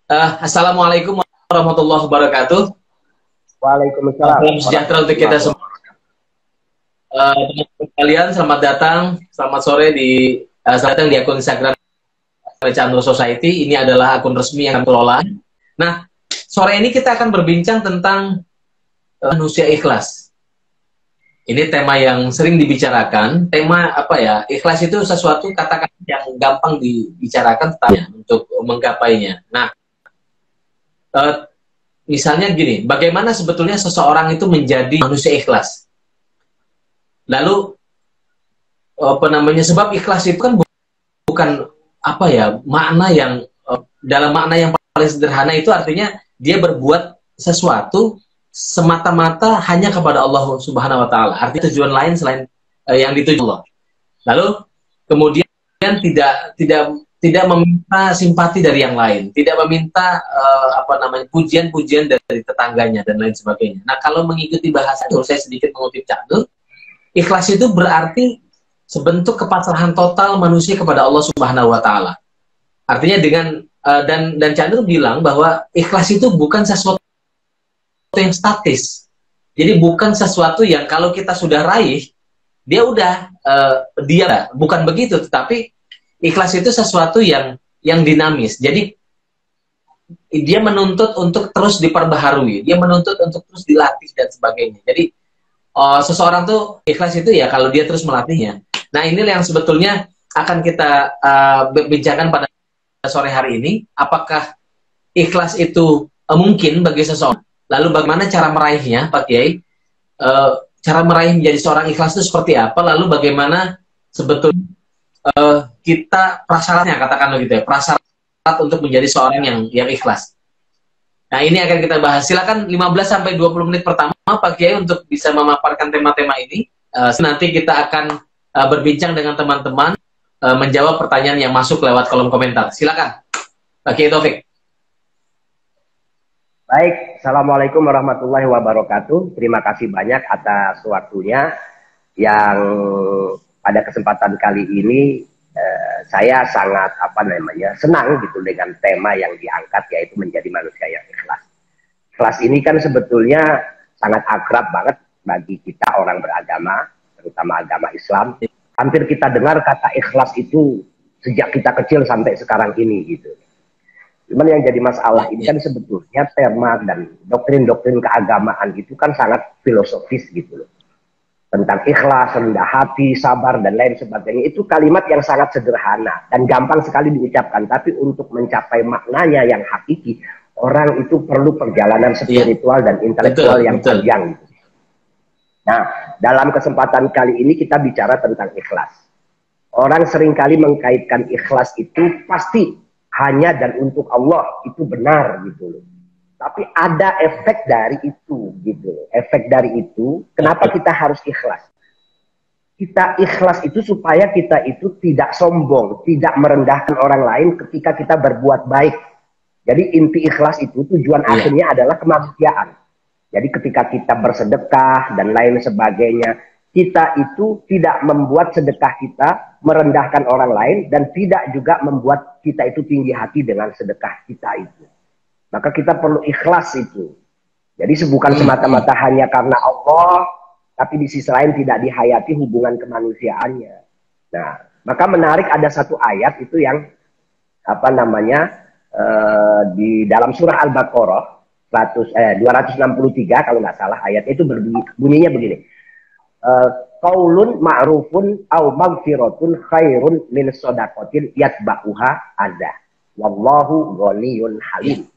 Assalamualaikum warahmatullahi wabarakatuh. Waalaikumsalam Salam sejahtera untuk kita semua. Teman-teman kalian, selamat datang, selamat sore selamat datang di akun Instagram Chandra Society. Ini adalah akun resmi yang kami kelola. Nah, sore ini kita akan berbincang tentang manusia ikhlas. Ini tema yang sering dibicarakan. Tema apa ya? Ikhlas itu sesuatu kata-kata yang gampang dibicarakan untuk menggapainya. Nah, misalnya gini, bagaimana sebetulnya seseorang itu menjadi manusia ikhlas? Lalu sebab ikhlas itu kan bukan apa ya, makna yang dalam makna yang paling sederhana itu artinya dia berbuat sesuatu semata-mata hanya kepada Allah Subhanahu wa taala. Artinya tujuan lain selain yang dituju Allah. Lalu kemudian tidak meminta simpati dari yang lain, tidak meminta pujian-pujian dari tetangganya dan lain sebagainya. Nah, kalau mengikuti bahasa itu, saya sedikit mengutip Cak Nur, ikhlas itu berarti sebentuk kepasrahan total manusia kepada Allah Subhanahu wa taala. Artinya dan Cak Nur bilang bahwa ikhlas itu bukan sesuatu yang statis. Jadi bukan sesuatu yang kalau kita sudah raih, dia udah bukan begitu, tetapi ikhlas itu sesuatu yang dinamis. Jadi dia menuntut untuk terus diperbaharui, dia menuntut untuk terus dilatih dan sebagainya. Jadi seseorang tuh ikhlas itu ya kalau dia terus melatihnya. Nah, inilah yang sebetulnya akan kita bincangkan pada sore hari ini. Apakah ikhlas itu mungkin bagi seseorang? Lalu bagaimana cara meraihnya, Pak Kiai? Cara meraih menjadi seorang ikhlas itu seperti apa? Lalu bagaimana sebetulnya kita prasyaratnya, katakan begitu ya, prasyarat untuk menjadi seorang yang ikhlas. Nah, ini akan kita bahas. Silakan 15-20 menit pertama Pak Kiai untuk bisa memaparkan tema-tema ini. Nanti kita akan berbincang dengan teman-teman, menjawab pertanyaan yang masuk lewat kolom komentar. Silakan Pak Kiai Taufik. Baik, Assalamualaikum warahmatullahi wabarakatuh. Terima kasih banyak atas waktunya yang pada kesempatan kali ini saya sangat senang gitu dengan tema yang diangkat, yaitu menjadi manusia yang ikhlas. Ikhlas ini kan sebetulnya sangat akrab banget bagi kita orang beragama, terutama agama Islam. Hampir kita dengar kata ikhlas itu sejak kita kecil sampai sekarang ini gitu. Cuman yang jadi masalah ini kan sebetulnya tema dan doktrin-doktrin keagamaan itu kan sangat filosofis gitu loh. Tentang ikhlas, rendah hati, sabar, dan lain sebagainya. Itu kalimat yang sangat sederhana dan gampang sekali diucapkan. Tapi untuk mencapai maknanya yang hakiki, orang itu perlu perjalanan spiritual dan intelektual yang panjang. Nah, dalam kesempatan kali ini kita bicara tentang ikhlas. Orang seringkali mengkaitkan ikhlas itu pasti hanya dan untuk Allah, itu benar gitu loh. Tapi ada efek dari itu gitu loh. Efek dari itu, kenapa kita harus ikhlas? Kita ikhlas itu supaya kita itu tidak sombong, tidak merendahkan orang lain ketika kita berbuat baik. Jadi inti ikhlas itu tujuan akhirnya adalah kemanusiaan. Jadi ketika kita bersedekah dan lain sebagainya, kita itu tidak membuat sedekah kita merendahkan orang lain dan tidak juga membuat kita itu tinggi hati dengan sedekah kita itu. Maka kita perlu ikhlas itu. Jadi bukan semata-mata hanya karena Allah, tapi di sisi lain tidak dihayati hubungan kemanusiaannya. Nah, maka menarik ada satu ayat itu yang di dalam surah Al-Baqarah 263 kalau nggak salah, ayat itu bunyinya begini. Qaulun ma'rufun au maghfiratun khairun min shadaqatin yatba'uha adza wallahu ghaniyun halim.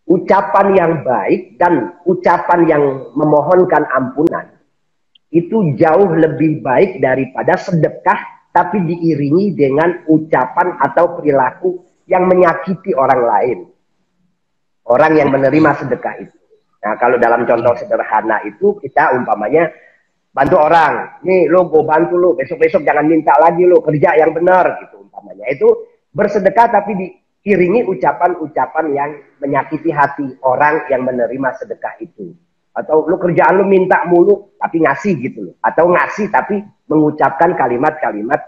Ucapan yang baik dan ucapan yang memohonkan ampunan itu jauh lebih baik daripada sedekah tapi diiringi dengan ucapan atau perilaku yang menyakiti orang lain, orang yang menerima sedekah itu. Nah, kalau dalam contoh sederhana itu kita umpamanya bantu orang, nih lo gue bantu lo, besok-besok jangan minta lagi lo, kerja yang benar gitu umpamanya. Itu bersedekah tapi diiringi ucapan-ucapan yang menyakiti hati orang yang menerima sedekah itu. Atau lo kerjaan lo minta mulu tapi ngasih gitu loh, atau ngasih tapi mengucapkan kalimat-kalimat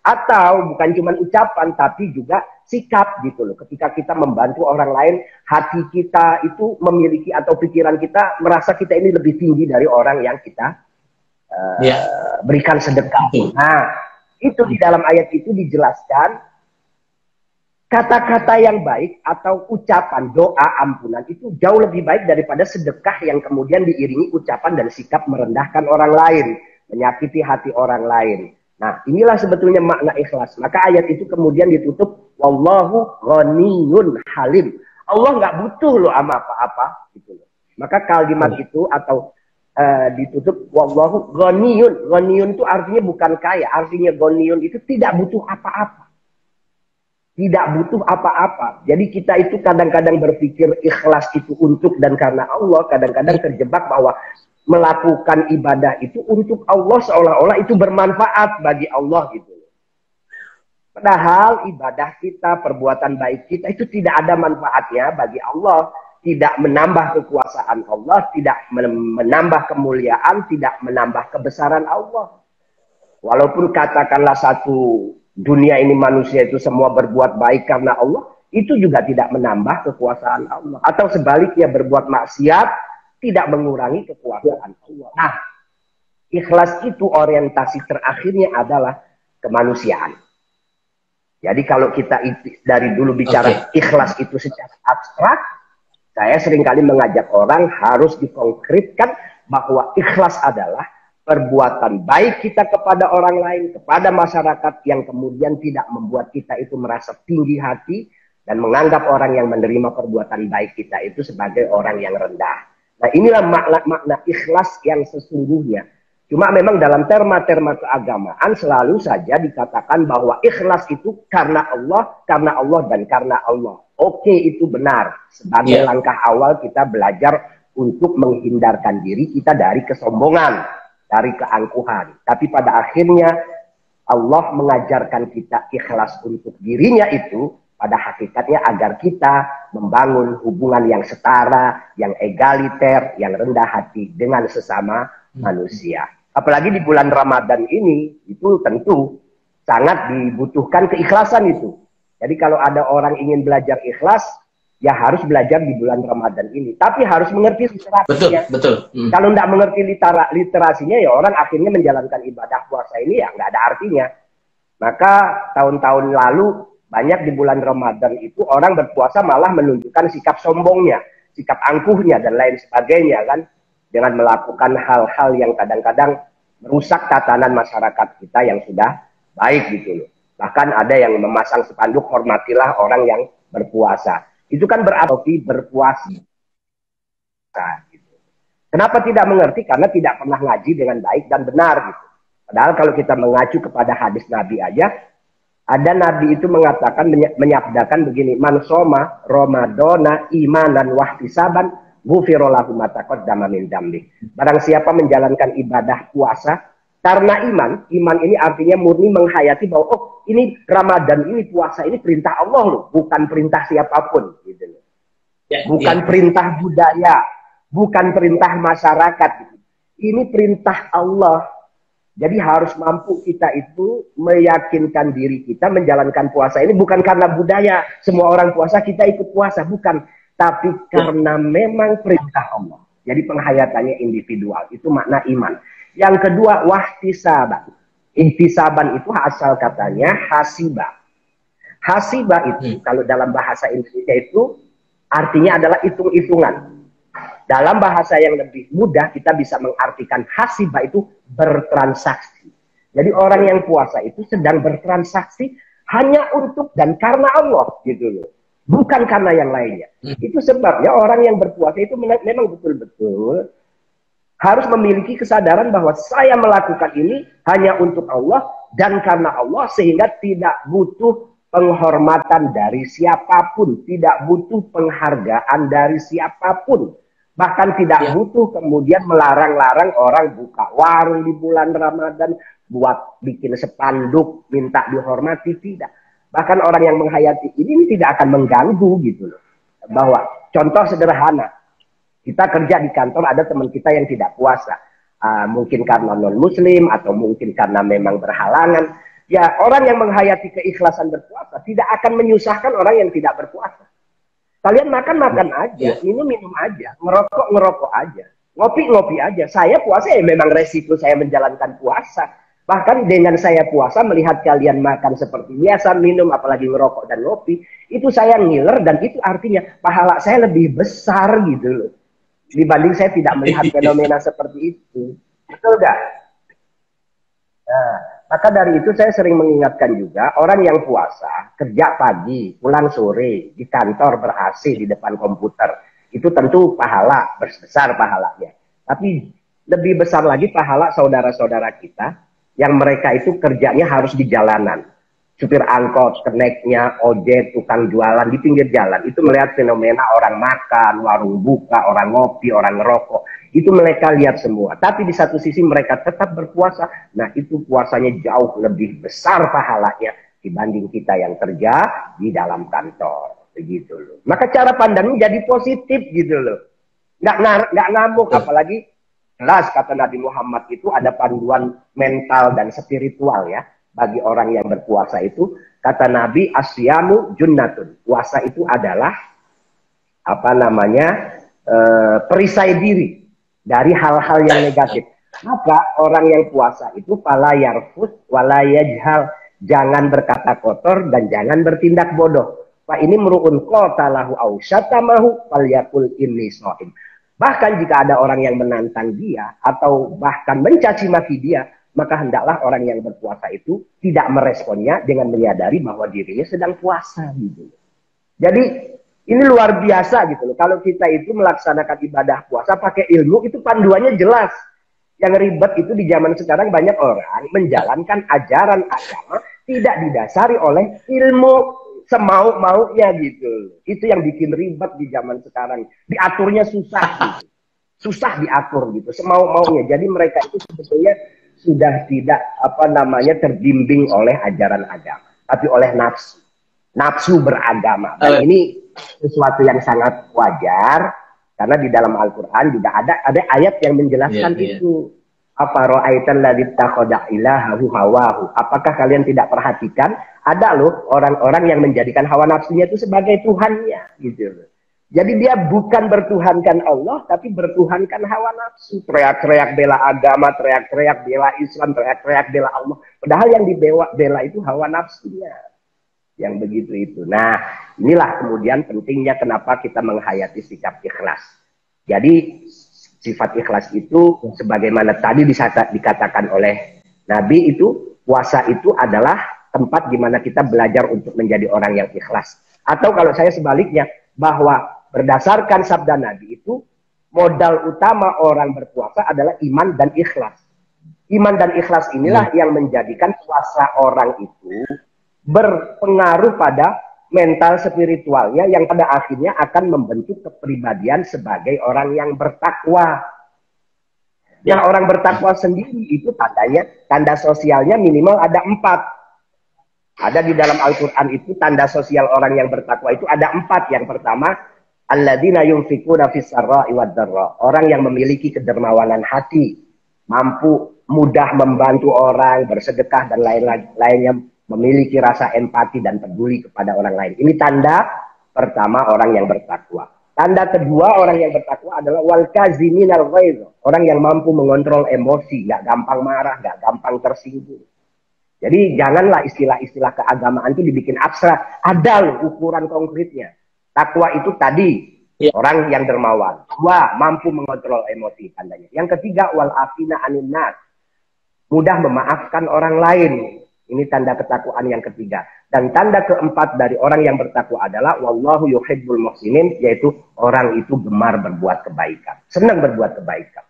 Atau bukan cuma ucapan, tapi juga sikap gitu loh. Ketika kita membantu orang lain, hati kita itu memiliki atau pikiran kita merasa kita ini lebih tinggi dari orang yang kita berikan sedekah. Nah, itu di dalam ayat itu dijelaskan kata-kata yang baik atau ucapan doa ampunan itu jauh lebih baik daripada sedekah yang kemudian diiringi ucapan dan sikap merendahkan orang lain, menyakiti hati orang lain. Nah, inilah sebetulnya makna ikhlas. Maka ayat itu kemudian ditutup wallahu ghaniyun halim. Allah nggak butuh loh sama apa-apa gitu loh. Maka kalimat itu atau ditutup wallahu ghaniyun. Ghaniyun itu artinya bukan kaya, artinya ghaniyun itu tidak butuh apa-apa. Tidak butuh apa-apa. Jadi kita itu kadang-kadang berpikir ikhlas itu untuk dan karena Allah, kadang-kadang terjebak bahwa melakukan ibadah itu untuk Allah seolah-olah itu bermanfaat bagi Allah gitu. Padahal ibadah kita, perbuatan baik kita itu tidak ada manfaatnya bagi Allah, tidak menambah kekuasaan Allah, tidak menambah kemuliaan, tidak menambah kebesaran Allah. Walaupun katakanlah satu dunia ini manusia itu semua berbuat baik karena Allah, itu juga tidak menambah kekuasaan Allah. Atau sebaliknya berbuat maksiat tidak mengurangi kekuasaan Allah. Nah, ikhlas itu orientasi terakhirnya adalah kemanusiaan. Jadi kalau kita dari dulu bicara ikhlas itu secara abstrak, saya seringkali mengajak orang harus dikonkretkan bahwa ikhlas adalah perbuatan baik kita kepada orang lain, kepada masyarakat yang kemudian tidak membuat kita itu merasa tinggi hati dan menganggap orang yang menerima perbuatan baik kita itu sebagai orang yang rendah. Nah, inilah makna ikhlas yang sesungguhnya. Cuma memang dalam terma-terma keagamaan selalu saja dikatakan bahwa ikhlas itu karena Allah, dan karena Allah. Oke, itu benar. Sebagai langkah awal kita belajar untuk menghindarkan diri kita dari kesombongan, dari keangkuhan. Tapi pada akhirnya Allah mengajarkan kita ikhlas untuk dirinya itu pada hakikatnya agar kita membangun hubungan yang setara, yang egaliter, yang rendah hati dengan sesama manusia. Apalagi di bulan Ramadan ini, itu tentu sangat dibutuhkan keikhlasan itu. Jadi kalau ada orang ingin belajar ikhlas, ya harus belajar di bulan Ramadan ini. Tapi harus mengerti literasinya. Betul. Kalau tidak mengerti literasinya, ya orang akhirnya menjalankan ibadah puasa ini ya nggak ada artinya. Maka tahun-tahun lalu, banyak di bulan Ramadan itu orang berpuasa malah menunjukkan sikap sombongnya, sikap angkuhnya, dan lain sebagainya kan. Dengan melakukan hal-hal yang kadang-kadang merusak tatanan masyarakat kita yang sudah baik gitu loh. Bahkan ada yang memasang spanduk hormatilah orang yang berpuasa. Itu kan berarti berpuasa. Gitu. Kenapa tidak mengerti? Karena tidak pernah ngaji dengan baik dan benar gitu. Padahal kalau kita mengacu kepada hadis Nabi aja, ada Nabi itu mengatakan, menyabdakan begini, man soma Ramadana imanan wahtisaban ghufirallahu ma taqaddama min dambi. Barang siapa menjalankan ibadah puasa karena iman ini artinya murni menghayati bahwa oh ini Ramadan, ini puasa, ini perintah Allah loh, bukan perintah siapapun gitu loh. Bukan perintah budaya, bukan perintah masyarakat gitu. Ini perintah Allah. Jadi harus mampu kita itu meyakinkan diri kita menjalankan puasa ini bukan karena budaya, semua orang puasa kita ikut puasa, bukan. Tapi karena memang perintah Allah. Jadi penghayatannya individual, itu makna iman. Yang kedua, wahtisaban. Ihtisaban itu asal katanya hasiba. Hasiba itu kalau dalam bahasa Indonesia itu artinya adalah hitung-hitungan. Dalam bahasa yang lebih mudah kita bisa mengartikan hasiba itu bertransaksi. Jadi orang yang puasa itu sedang bertransaksi hanya untuk dan karena Allah gitu loh. Bukan karena yang lainnya. Itu sebabnya orang yang berpuasa itu memang betul-betul harus memiliki kesadaran bahwa saya melakukan ini hanya untuk Allah dan karena Allah, sehingga tidak butuh penghormatan dari siapapun, tidak butuh penghargaan dari siapapun. Bahkan tidak butuh kemudian melarang-larang orang buka warung di bulan Ramadan, buat bikin spanduk, minta dihormati, tidak. Bahkan orang yang menghayati ini tidak akan mengganggu gitu loh. Bahwa contoh sederhana, kita kerja di kantor, ada teman kita yang tidak puasa. Mungkin karena non-muslim atau mungkin karena memang berhalangan. Ya, orang yang menghayati keikhlasan berpuasa tidak akan menyusahkan orang yang tidak berpuasa. Kalian makan-makan aja, minum-minum aja, ngerokok-ngerokok aja, ngopi-ngopi aja. Saya puasa ya memang resiko saya menjalankan puasa. Bahkan dengan saya puasa melihat kalian makan seperti biasa, minum apalagi ngerokok dan ngopi, itu saya ngiler dan itu artinya pahala saya lebih besar gitu loh. Dibanding saya tidak melihat fenomena seperti itu. Betul gak? Nah, maka dari itu saya sering mengingatkan juga orang yang puasa, kerja pagi, pulang sore, di kantor ber-AC di depan komputer. Itu tentu pahala, besar pahalanya. Tapi lebih besar lagi pahala saudara-saudara kita yang mereka itu kerjanya harus di jalanan. Supir angkot, keneknya, ojek, tukang jualan di pinggir jalan. Itu melihat fenomena orang makan, warung buka, orang ngopi, orang ngerokok. Itu mereka lihat semua. Tapi di satu sisi mereka tetap berpuasa. Nah itu puasanya jauh lebih besar pahalanya dibanding kita yang kerja di dalam kantor. Begitu loh. Maka cara pandangnya jadi positif gitu loh. Nggak ngamuk, apalagi jelas kata Nabi Muhammad itu ada panduan mental dan spiritual ya. Bagi orang yang berpuasa itu, kata Nabi, asyamu junnatun. Puasa itu adalah apa namanya, perisai diri dari hal-hal yang negatif. Maka orang yang puasa itu fala yarfus wala yajhal, jangan berkata kotor dan jangan bertindak bodoh. Pak ini meru'un qatalahu au syatamahu falyakul inni shaim. Bahkan jika ada orang yang menantang dia atau bahkan mencaci maki dia, maka hendaklah orang yang berpuasa itu tidak meresponnya dengan menyadari bahwa dirinya sedang puasa gitu. Jadi ini luar biasa gitu loh. Kalau kita itu melaksanakan ibadah puasa pakai ilmu, itu panduannya jelas. Yang ribet itu di zaman sekarang banyak orang menjalankan ajaran agama tidak didasari oleh ilmu, semau-maunya gitu. Itu yang bikin ribet di zaman sekarang. Diaturnya susah gitu. Susah diatur gitu, semau-maunya. Jadi mereka itu sebetulnya sudah tidak apa namanya terbimbing oleh ajaran agama, tapi oleh nafsu beragama. Dan ini sesuatu yang sangat wajar karena di dalam Al-Quran juga ada ayat yang menjelaskan itu. Apa ra'aitan ladzi takhada ilahahu hawahu. Apakah kalian tidak perhatikan ada loh orang-orang yang menjadikan hawa nafsunya itu sebagai Tuhannya gitu loh. Jadi dia bukan bertuhankan Allah, tapi bertuhankan hawa nafsu. Teriak-teriak bela agama, teriak-teriak bela Islam, teriak-teriak bela Allah. Padahal yang dibela itu hawa nafsunya. Yang begitu itu. Nah, inilah kemudian pentingnya kenapa kita menghayati sikap ikhlas. Jadi, sifat ikhlas itu, sebagaimana tadi dikatakan oleh Nabi itu, puasa itu adalah tempat di mana kita belajar untuk menjadi orang yang ikhlas. Atau kalau saya sebaliknya, bahwa berdasarkan sabda Nabi itu, modal utama orang berpuasa adalah iman dan ikhlas. Iman dan ikhlas inilah yang menjadikan puasa orang itu berpengaruh pada mental spiritualnya yang pada akhirnya akan membentuk kepribadian sebagai orang yang bertakwa. Yang orang bertakwa sendiri itu tanda sosialnya minimal ada 4. Ada di dalam Al-Quran itu tanda sosial orang yang bertakwa itu ada 4. Yang pertama, alladzina yunfikuna fis sarra'i wad dharra. Orang yang memiliki kedermawanan hati, mampu mudah membantu orang, bersedekah dan lainnya, memiliki rasa empati dan peduli kepada orang lain. Ini tanda pertama orang yang bertakwa. Tanda kedua orang yang bertakwa adalah wal kaziminal ghaiz. Orang yang mampu mengontrol emosi, nggak gampang marah, nggak gampang tersinggung. Jadi janganlah istilah-istilah keagamaan itu dibikin abstrak. Ada loh ukuran konkretnya. Takwa itu tadi orang yang dermawan. 2, mampu mengontrol emosi tandanya. Yang ketiga, wal afina anin nas. Mudah memaafkan orang lain. Ini tanda ketakwaan yang ketiga. Dan tanda keempat dari orang yang bertakwa adalah wallahu yuhibbul muhsinin, yaitu orang itu gemar berbuat kebaikan. Senang berbuat kebaikan.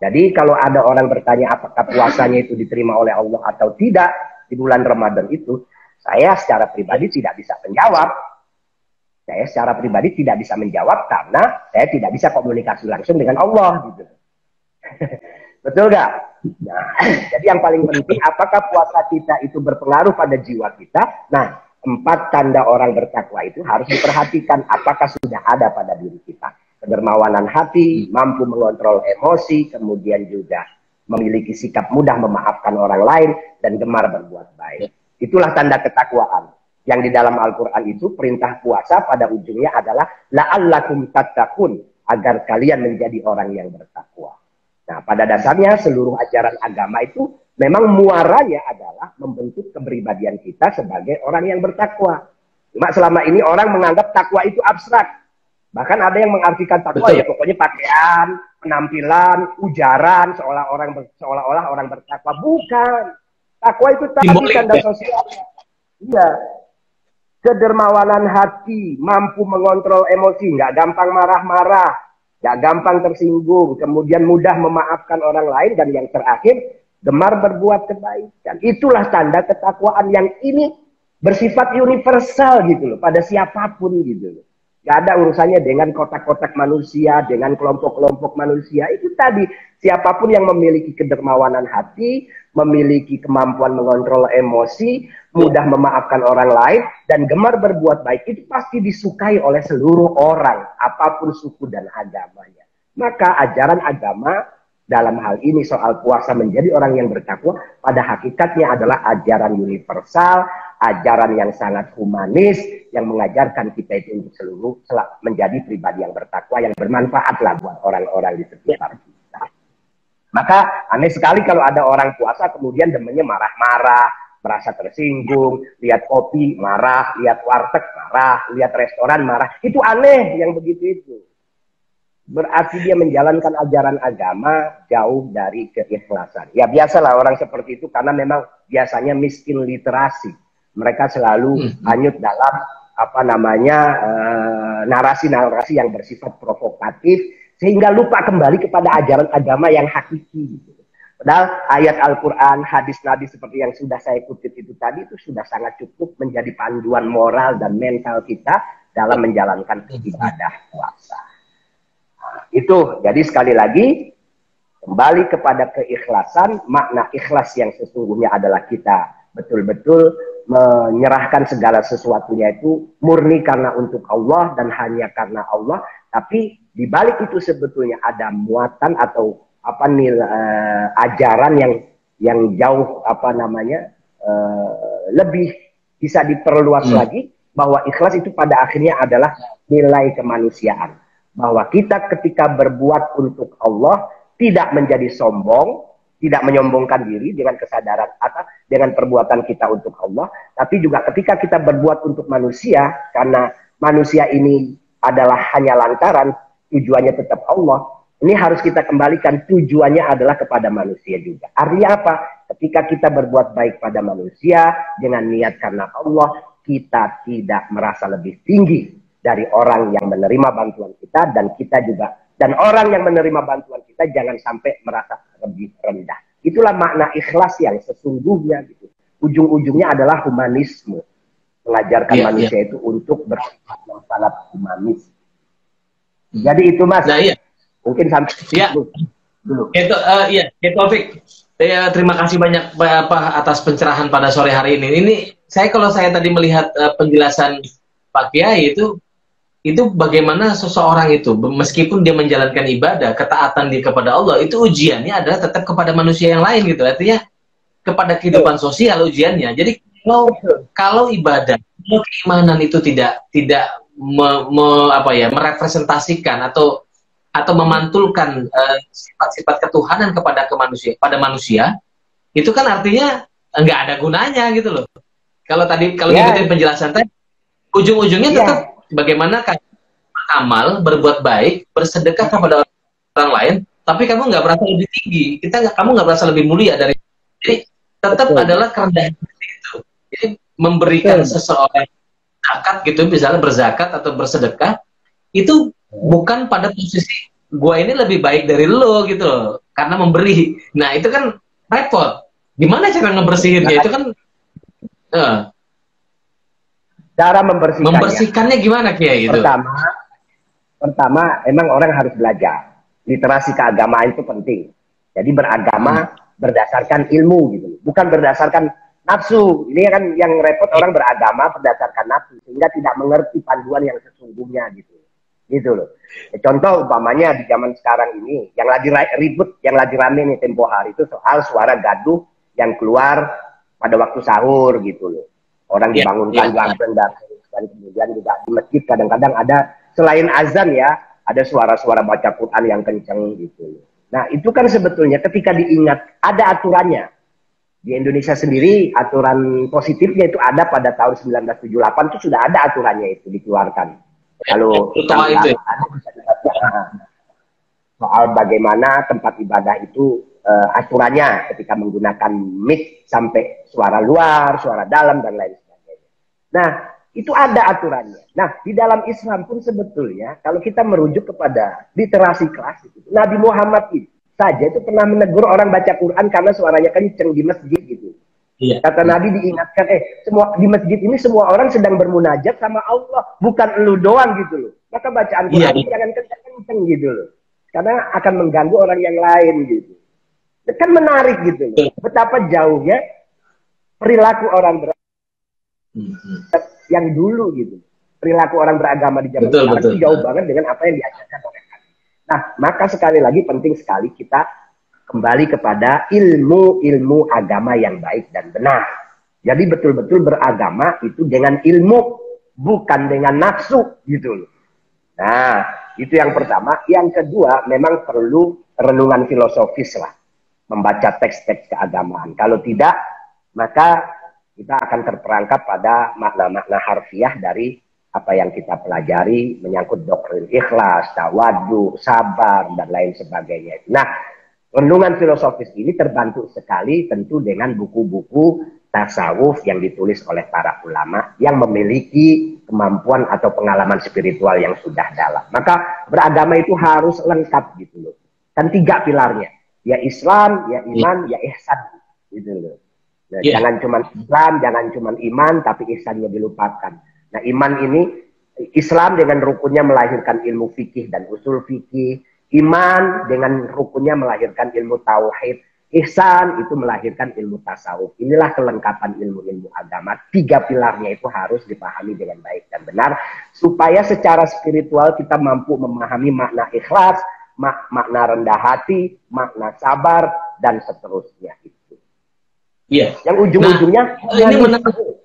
Jadi kalau ada orang bertanya apakah puasanya itu diterima oleh Allah atau tidak di bulan Ramadan itu, saya secara pribadi tidak bisa menjawab. Saya secara pribadi tidak bisa menjawab karena saya tidak bisa komunikasi langsung dengan Allah gitu. Betul nggak? Nah, jadi yang paling penting apakah puasa kita itu berpengaruh pada jiwa kita? Nah, 4 tanda orang bertakwa itu harus diperhatikan apakah sudah ada pada diri kita. Kedermawanan hati, mampu mengontrol emosi, kemudian juga memiliki sikap mudah memaafkan orang lain, dan gemar berbuat baik. Itulah tanda ketakwaan. Yang di dalam Al-Quran itu perintah puasa pada ujungnya adalah la'allakum tattaqun, agar kalian menjadi orang yang bertakwa. Nah, pada dasarnya seluruh ajaran agama itu memang muaranya adalah membentuk kepribadian kita sebagai orang yang bertakwa. Cuma selama ini orang menganggap takwa itu abstrak. Bahkan ada yang mengartikan takwa ya pokoknya pakaian, penampilan, ujaran, seolah-olah orang bertakwa. Bukan. Takwa itu tadi tanda sosial. Iya. Kedermawanan hati, mampu mengontrol emosi, nggak gampang marah-marah, nggak gampang tersinggung, kemudian mudah memaafkan orang lain, dan yang terakhir, gemar berbuat kebaikan. Itulah tanda ketakwaan yang ini bersifat universal gitu loh, pada siapapun gitu loh. Gak ada urusannya dengan kotak-kotak manusia, dengan kelompok-kelompok manusia. Itu tadi, siapapun yang memiliki kedermawanan hati, memiliki kemampuan mengontrol emosi, mudah memaafkan orang lain, dan gemar berbuat baik, itu pasti disukai oleh seluruh orang, apapun suku dan agamanya. Maka ajaran agama dalam hal ini soal puasa menjadi orang yang bertakwa, pada hakikatnya adalah ajaran universal, ajaran yang sangat humanis, yang mengajarkan kita itu untuk menjadi pribadi yang bertakwa, yang bermanfaatlah buat orang-orang di sekitar kita. Maka aneh sekali kalau ada orang puasa kemudian demennya marah-marah, merasa tersinggung, lihat kopi marah, lihat warteg marah, lihat restoran marah. Itu aneh yang begitu itu. Berarti dia menjalankan ajaran agama jauh dari keikhlasan. Ya biasalah orang seperti itu karena memang biasanya miskin literasi. Mereka selalu hanyut dalam narasi-narasi yang bersifat provokatif sehingga lupa kembali kepada ajaran agama yang hakiki. Padahal ayat Al-Quran, hadis Nabi seperti yang sudah saya kutip itu tadi itu sudah sangat cukup menjadi panduan moral dan mental kita dalam menjalankan ibadah puasa. Nah, itu jadi sekali lagi kembali kepada keikhlasan. Makna ikhlas yang sesungguhnya adalah kita betul-betul menyerahkan segala sesuatunya itu murni karena untuk Allah dan hanya karena Allah. Tapi di balik itu sebetulnya ada muatan atau ajaran yang jauh lebih bisa diperluas lagi, bahwa ikhlas itu pada akhirnya adalah nilai kemanusiaan. Bahwa kita ketika berbuat untuk Allah tidak menjadi sombong, tidak menyombongkan diri dengan kesadaran atau dengan perbuatan kita untuk Allah, tapi juga ketika kita berbuat untuk manusia, karena manusia ini adalah hanya lantaran, tujuannya tetap Allah. Ini harus kita kembalikan, tujuannya adalah kepada manusia juga. Artinya apa? Ketika kita berbuat baik pada manusia dengan niat karena Allah, kita tidak merasa lebih tinggi dari orang yang menerima bantuan kita, dan kita juga, dan orang yang menerima bantuan kita jangan sampai merasa lebih rendah. Itulah makna ikhlas yang sesungguhnya gitu. Ujung-ujungnya adalah humanisme. Mengajarkan manusia itu untuk bersifat yang sangat humanis. Jadi itu Mas. Nah, iya. Mungkin sampai dulu. Itu Taufik. Terima kasih banyak atas pencerahan pada sore hari ini. Ini kalau saya tadi melihat penjelasan Pak Kiai itu bagaimana seseorang itu meskipun dia menjalankan ibadah, ketaatan dia kepada Allah, itu ujiannya adalah tetap kepada manusia yang lain gitu. Artinya kepada kehidupan sosial ujiannya. Jadi kalau ibadah, kalau keimanan itu tidak merepresentasikan atau memantulkan sifat-sifat ketuhanan pada manusia, itu kan artinya nggak ada gunanya gitu loh. Kalau ngikutin penjelasan tadi, ujung-ujungnya tetap bagaimana amal, berbuat baik, bersedekah kepada orang lain, tapi kamu nggak merasa lebih tinggi, kamu nggak merasa lebih mulia dari. Jadi tetap adalah kerendahan itu. Jadi memberikan seseorang zakat gitu, misalnya berzakat atau bersedekah, itu bukan pada posisi gua ini lebih baik dari lo gitu loh, karena memberi. Nah itu kan repot. Gimana cara ngebersihinnya? Itu kan cara membersihkannya gimana Kiai itu? Pertama, emang orang harus belajar. Literasi keagamaan itu penting. Jadi beragama berdasarkan ilmu gitu, bukan berdasarkan nafsu. Ini kan yang repot, orang beragama berdasarkan nafsu sehingga tidak mengerti panduan yang sesungguhnya gitu. gitu loh. Contoh umpamanya di zaman sekarang ini yang lagi ribut, yang lagi rame nih tempo hari itu soal suara gaduh yang keluar pada waktu sahur gitu loh. Orang dibangunkan ganteng dan kemudian juga di masjid kadang-kadang ada selain azan ya, ada suara-suara baca Quran yang kenceng gitu loh. Nah itu kan sebetulnya ketika diingat ada aturannya. Di Indonesia sendiri aturan positifnya itu ada pada tahun 1978 itu sudah ada aturannya itu dikeluarkan. Kalau soal bagaimana tempat ibadah itu aturannya ketika menggunakan mic sampai suara luar, suara dalam dan lain sebagainya. Nah itu ada aturannya. Nah di dalam Islam pun sebetulnya kalau kita merujuk kepada literasi klasik itu, Nabi Muhammad itu saja itu pernah menegur orang baca Quran karena suaranya kenceng di masjid gitu. Iya. Kata Nabi diingatkan, semua di masjid ini semua orang sedang bermunajat sama Allah, bukan elu doang gitu loh. Maka bacaan Quran jangan kenceng gitu loh, karena akan mengganggu orang yang lain gitu. Itu kan menarik gitu loh. Betapa jauhnya perilaku orang yang dulu gitu. Perilaku orang beragama di zaman sekarang itu jauh banget dengan apa yang diajarkan oleh. Nah, maka sekali lagi penting sekali kita kembali kepada ilmu agama yang baik dan benar. Jadi betul-betul beragama itu dengan ilmu, bukan dengan nafsu gitu loh. Nah, itu yang pertama. Yang kedua, memang perlu renungan filosofis lah. Membaca teks-teks keagamaan. Kalau tidak, maka kita akan terperangkap pada makna-makna harfiah dari apa yang kita pelajari menyangkut doktrin ikhlas, tawadu, sabar, dan lain sebagainya. Nah, renungan filosofis ini terbantu sekali tentu dengan buku-buku tasawuf yang ditulis oleh para ulama yang memiliki kemampuan atau pengalaman spiritual yang sudah dalam. Maka beragama itu harus lengkap gitu loh. Kan 3 pilarnya. Ya Islam, ya iman, ya ihsan. Gitu loh. Nah, jangan cuma Islam, jangan cuma iman, tapi ihsannya dilupakan. Nah, iman ini, Islam dengan rukunnya melahirkan ilmu fikih dan usul fikih. Iman dengan rukunnya melahirkan ilmu tauhid. Ihsan itu melahirkan ilmu tasawuf. Inilah kelengkapan ilmu-ilmu agama. 3 pilarnya itu harus dipahami dengan baik dan benar. Supaya secara spiritual kita mampu memahami makna ikhlas, makna rendah hati, makna sabar, dan seterusnya itu. Iya. Yang ujung-ujungnya, ini menarik.